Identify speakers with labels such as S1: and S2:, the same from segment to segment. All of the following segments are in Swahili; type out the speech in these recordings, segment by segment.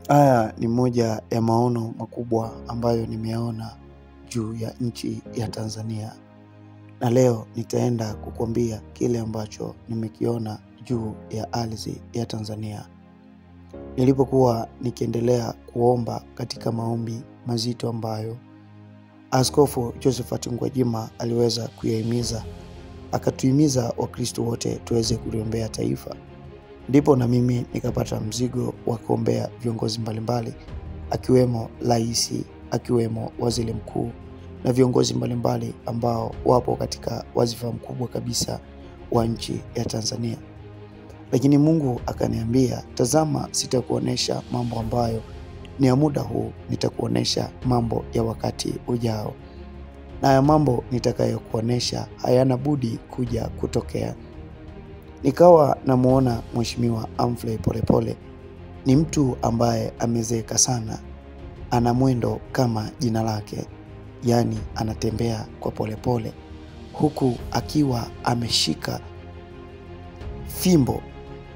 S1: Haya ni moja ya maono makubwa ambayo nimeona juu ya nchi ya Tanzania. Na leo nitaenda kukuambia kile ambacho nimekiona juu ya ardhi ya Tanzania. Nilipokuwa nikiendelea kuomba katika maombi mazito ambayo Askofu Josephat Gwajima aliweza kuyahimiza, akatuhimiza Wakristo wote tuweze kuliombea taifa. Ndipo na mimi nikapata mzigo wa kuombea viongozi mbalimbali, akiwemo rais, akiwemo waziri mkuu na viongozi mbalimbali ambao wapo katika wazifa mkubwa kabisa wa nchi ya Tanzania. Lakini Mungu akaniambia, tazama, sitakuonesha mambo ambayo ni ya muda huu, nitakuonesha mambo ya wakati ujao. Na ya mambo nitakayokuonesha hayana budi kuja kutokea. Nikawa namuona Mheshimiwa Humphrey Polepole. Ni mtu ambaye amezeeka sana, ana mwendo kama jina lake, yani anatembea kwa polepole, huku akiwa ameshika fimbo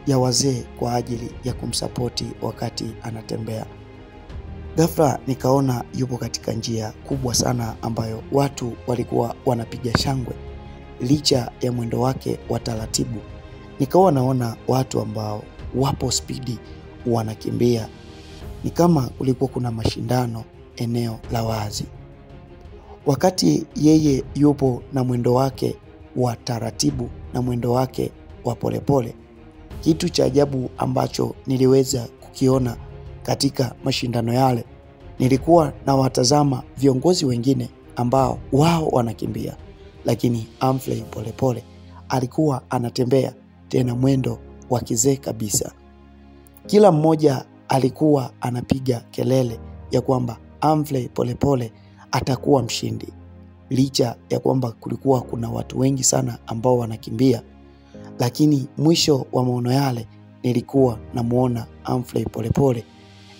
S1: ya wazee kwa ajili ya kumsapoti wakati anatembea. Ghafla nikaona yupo katika njia kubwa sana ambayo watu walikuwa wanapiga shangwe licha ya mwendo wake wa taratibu. Nikawa naona watu ambao wapo spidi wanakimbia, ni kama kulikuwa kuna mashindano eneo la wazi. Wakati yeye yupo na mwendo wake wa taratibu na mwendo wake wa polepole, kitu cha ajabu ambacho niliweza kukiona katika mashindano yale, nilikuwa na watazama viongozi wengine ambao wao wanakimbia, lakini Humphrey Polepole alikuwa anatembea tena mwendo wa kizee kabisa. Kila mmoja alikuwa anapiga kelele ya kwamba Humphrey Polepole atakuwa mshindi, licha ya kwamba kulikuwa kuna watu wengi sana ambao wanakimbia. Lakini mwisho wa maono yale nilikuwa namuona Humphrey Polepole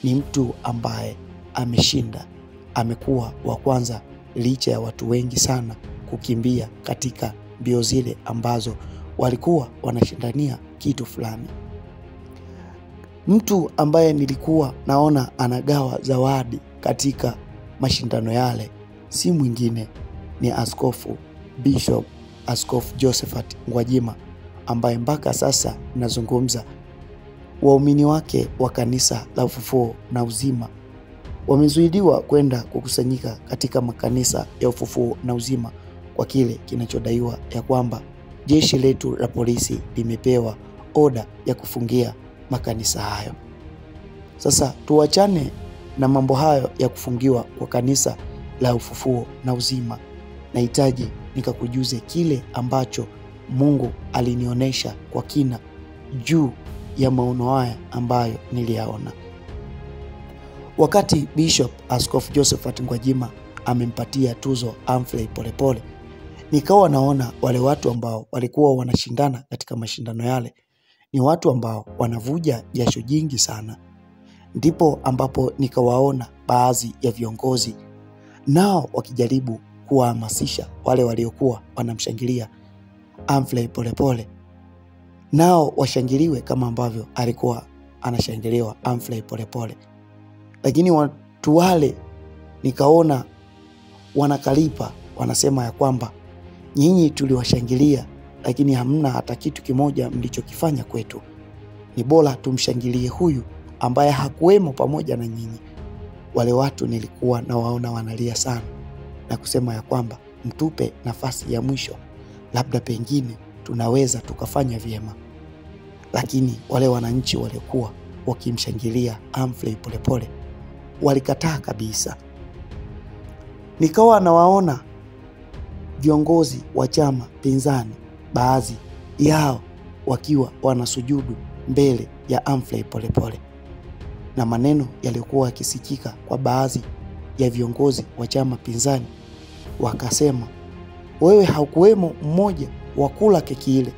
S1: ni mtu ambaye ameshinda, amekuwa wa kwanza licha ya watu wengi sana kukimbia katika mbio zile ambazo walikuwa wanashindania kitu fulani. Mtu ambaye nilikuwa naona anagawa zawadi katika mashindano yale si mwingine ni Askofu Josephat Gwajima, ambaye mpaka sasa nazungumza, waumini wake wa kanisa la Ufufuo na Uzima wamezuiliwa kwenda kukusanyika katika makanisa ya Ufufuo na Uzima kwa kile kinachodaiwa ya kwamba jeshi letu la polisi limepewa oda ya kufungia makanisa hayo. Sasa tuachane na mambo hayo ya kufungiwa kwa kanisa la Ufufuo na Uzima. Nahitaji nikakujuze kile ambacho Mungu alinionyesha kwa kina juu ya maono haya ambayo niliyaona. Wakati Askofu Josephat Gwajima amempatia tuzo Humphrey Polepole, nikawa naona wale watu ambao walikuwa wanashindana katika mashindano yale ni watu ambao wanavuja jasho jingi sana. Ndipo ambapo nikawaona baadhi ya viongozi nao wakijaribu kuwahamasisha wale waliokuwa wanamshangilia Humphrey Polepole, nao washangiliwe kama ambavyo alikuwa anashangiliwa Humphrey Polepole. Lakini watu wale nikaona wanakalipa, wanasema ya kwamba nyinyi tuliwashangilia, lakini hamna hata kitu kimoja mlichokifanya kwetu. Ni bora tumshangilie huyu ambaye hakuwemo pamoja na nyinyi. Wale watu nilikuwa na waona wanalia sana na kusema ya kwamba mtupe nafasi ya mwisho, labda pengine tunaweza tukafanya vyema. Lakini wale wananchi walikuwa wakimshangilia Humphrey Polepole walikataa kabisa. Nikawa nawaona viongozi wa chama pinzani, baadhi yao wakiwa wanasujudu mbele ya Humphrey Polepole, na maneno yalikuwa yakisikika kwa baadhi ya viongozi wa chama pinzani, wakasema, wewe haukuwemo mmoja wa kula keki ile,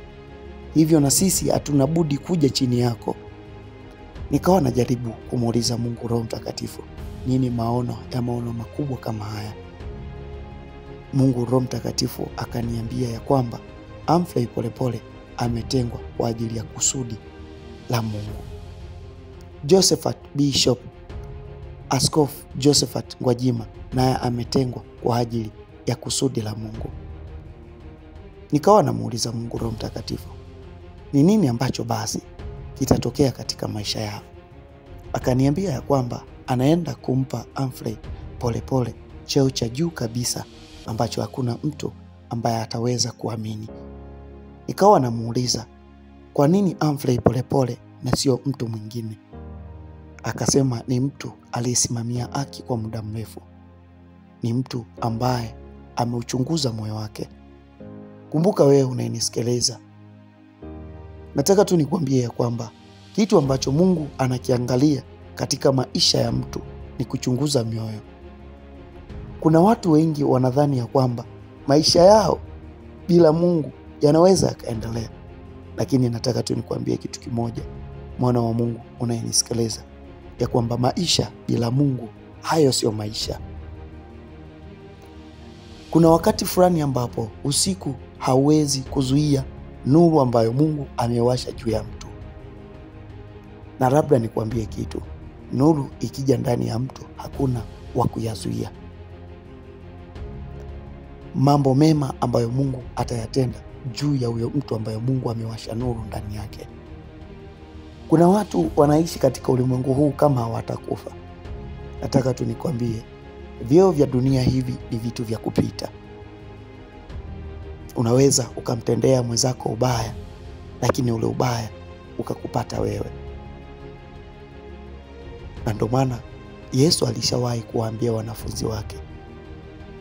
S1: hivyo na sisi hatuna budi kuja chini yako. Nikawa najaribu kumuuliza Mungu Roho Mtakatifu, nini maono makubwa kama haya? Mungu Roho Mtakatifu akaniambia ya kwamba Humphrey Polepole ametengwa kwa ajili ya kusudi la Mungu. Josephat Bishop Askofu Josephat Gwajima naye ametengwa kwa ajili ya kusudi la Mungu. Nikawa namuuliza Mungu Roho Mtakatifu, ni nini ambacho basi kitatokea katika maisha yao? Akaniambia ya kwamba anaenda kumpa Humphrey Polepole cheo cha juu kabisa ambacho hakuna mtu ambaye ataweza kuamini. Nikawa namuuliza, kwa nini Humphrey Polepole na sio mtu mwingine? Akasema ni mtu aliyesimamia haki kwa muda mrefu. Ni mtu ambaye ameuchunguza moyo wake. Kumbuka wewe unayenisikiliza, nataka tu nikwambie ya kwamba kitu ambacho Mungu anakiangalia katika maisha ya mtu ni kuchunguza mioyo. Kuna watu wengi wanadhani ya kwamba maisha yao bila Mungu yanaweza yakaendelea. Lakini nataka tu nikwambie kitu kimoja, mwana wa Mungu unayenisikiliza, ya kwamba maisha bila Mungu hayo sio maisha. Kuna wakati fulani ambapo usiku hauwezi kuzuia nuru ambayo Mungu amewasha juu ya mtu. Na labda nikwambie kitu, nuru ikija ndani ya mtu hakuna wa kuyazuia. Mambo mema ambayo Mungu atayatenda juu ya huyo mtu ambaye Mungu amewasha nuru ndani yake. Kuna watu wanaishi katika ulimwengu huu kama hawatakufa. Nataka tu nikwambie, vyeo vya dunia hivi ni vitu vya kupita. Unaweza ukamtendea mwenzako ubaya, lakini ule ubaya ukakupata wewe. Na ndio maana Yesu alishawahi kuwaambia wanafunzi wake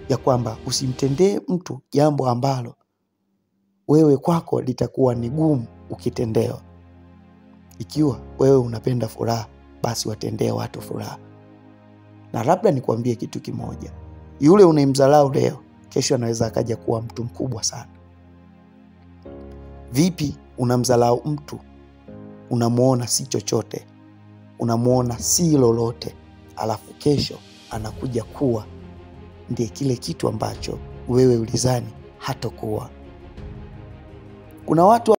S1: ya kwamba usimtendee mtu jambo ambalo wewe kwako litakuwa ni gumu ukitendewa. Ikiwa wewe unapenda furaha, basi watendee watu furaha. Na labda nikwambie kitu kimoja, yule unayemdharau leo, kesho anaweza akaja kuwa mtu mkubwa sana. Vipi unamdharau mtu, unamuona si chochote, unamuona si lolote, alafu kesho anakuja kuwa ndiye kile kitu ambacho wewe ulizani hatakuwa. Kuna watu